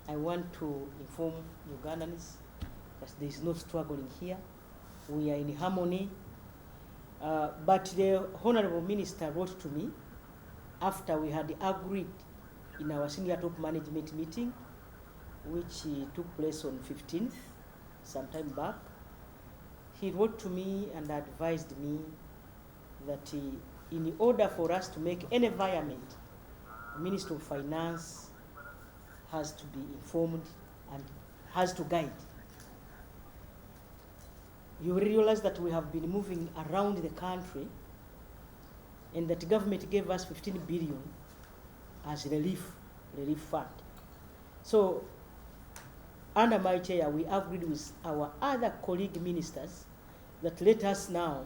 I want to inform Ugandans that there is no struggling here. We are in harmony. But the Honorable Minister wrote to me after we had agreed in our senior top management meeting, which took place on 15th, sometime back. He wrote to me and advised me that in order for us to make an environment, the Minister of Finance has to be informed and has to guide. You realize that we have been moving around the country and that the government gave us 15 billion as relief fund. So under my chair, we agreed with our other colleague ministers that let us now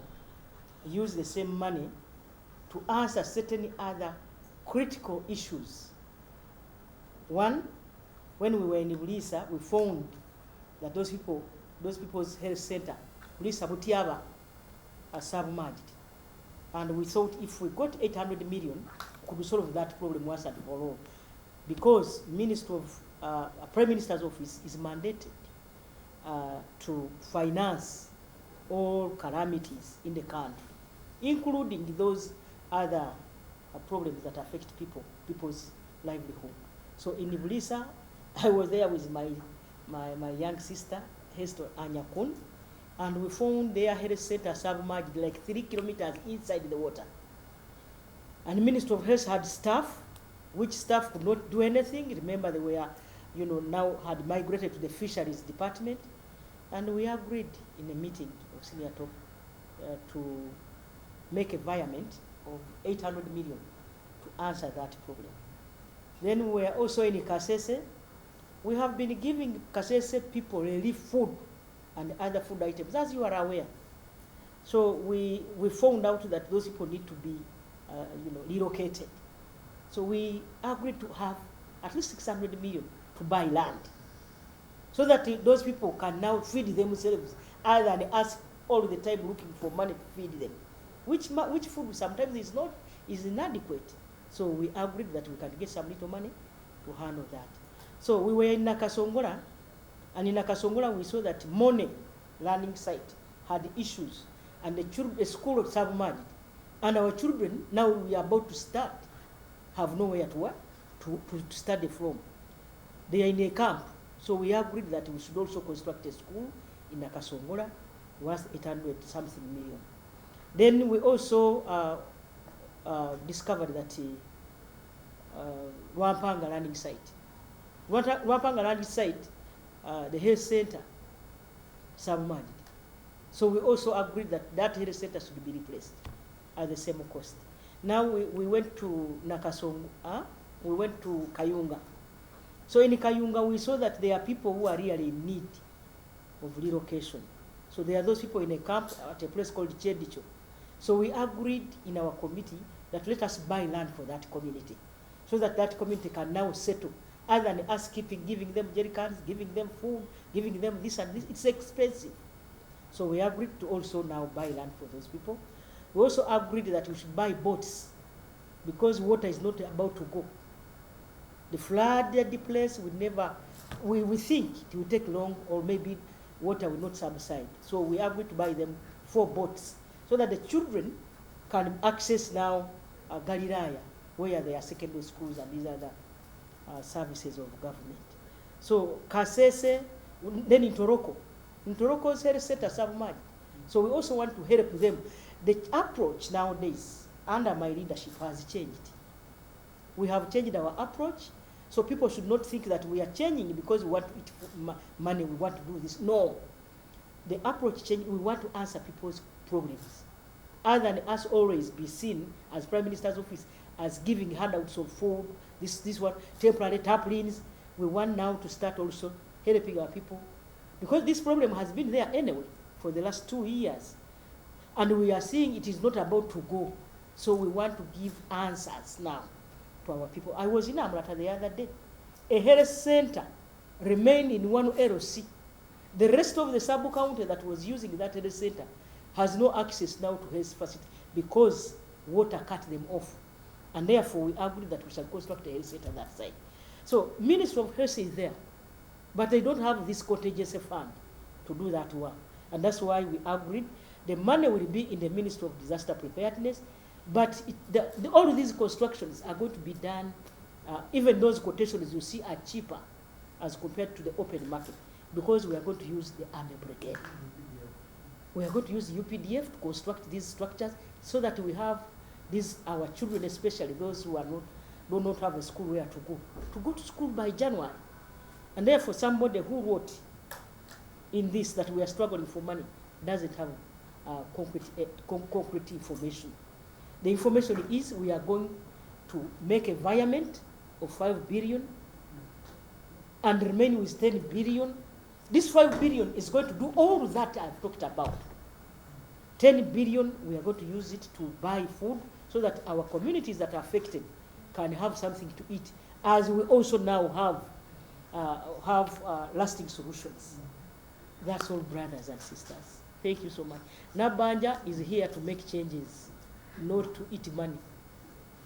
use the same money to answer certain other critical issues. One, when we were in Bulisa, we found that those people's health center, Bulisa Butiaba, are submerged. And we thought if we got 800 million, we could solve that problem once and for all. Because Prime Minister's office is mandated to finance all calamities in the country, including those other problems that affect people's livelihood. So in Bulisa, I was there with my young sister, Hester Anyakun, and we found their health center submerged like 3 kilometers inside the water. And the Ministry of Health had staff, which staff could not do anything. Remember, they were, now had migrated to the fisheries department. And we agreed in a meeting of senior top to make a environment of 800 million to answer that problem. Then we were also in Kasese. We have been giving Kasese people relief food and other food items, as you are aware. So we found out that those people need to be relocated. So we agreed to have at least 600 million to buy land, so that those people can now feed themselves, other than us all the time looking for money to feed them, which food sometimes is inadequate. So we agreed that we can get some little money to handle that. So we were in Nakasongola, and in Nakasongola we saw that Mone learning site had issues, and the school was submerged, and our children, now we are about to start, have nowhere to study from. They are in a camp. So we agreed that we should also construct a school in Nakasongola worth 800 something million. Then we also discovered that Wampanga landing site. Wampanga landing site, the health center submerged. So we also agreed that that health center should be replaced at the same cost. Now we went to Nakasongola, we went to Kayunga. So in Kayunga, we saw that there are people who are really in need of relocation. So there are those people in a camp at a place called Chedicho. So we agreed in our committee that let us buy land for that community, so that that community can now settle, other than us giving them jerry cans, giving them food, giving them this and this. It's expensive. So we agreed to also now buy land for those people. We also agreed that we should buy boats, because water is not about to go. The flooded place will never, we think it will take long, or maybe water will not subside. So we agreed to buy them 4 boats, so that the children can access now Galilaya, where there are secondary schools and these other services of government. So Kasese, then in Toroko's health center submerged. So we also want to help them. The approach nowadays, under my leadership, has changed. We have changed our approach, so people should not think that we are changing because we want to eat money, we want to do this. No. The approach changed. We want to answer people's problems, other than us always be seen as Prime Minister's office as giving handouts of food, this one, temporary taplines. We want now to start also helping our people, because this problem has been there anyway for the last 2 years. And we are seeing it is not about to go. So we want to give answers now to our people. I was in Amrata the other day. A health center remained in one LC. The rest of the sub-county that was using that health center has no access now to health facility because water cut them off. And therefore we agreed that we shall construct a health center that side. So Ministry of Health is there. but they don't have this contingency fund to do that work. And that's why we agreed the money will be in the Ministry of Disaster Preparedness, but all of these constructions are going to be done, even those quotations you see are cheaper as compared to the open market, because we are going to use the Army Brigade. We are going to use UPDF to construct these structures so that we have these, our children, especially those who are do not have a school where to go to school by January. And therefore, somebody who wrote in this that we are struggling for money doesn't have concrete information. The information is we are going to make a environment of 5 billion and remain with 10 billion. This 5 billion is going to do all that I've talked about. 10 billion, we are going to use it to buy food so that our communities that are affected can have something to eat, as we also now have lasting solutions. That's all, brothers and sisters. Thank you so much. Nabanja is here to make changes, not to eat money.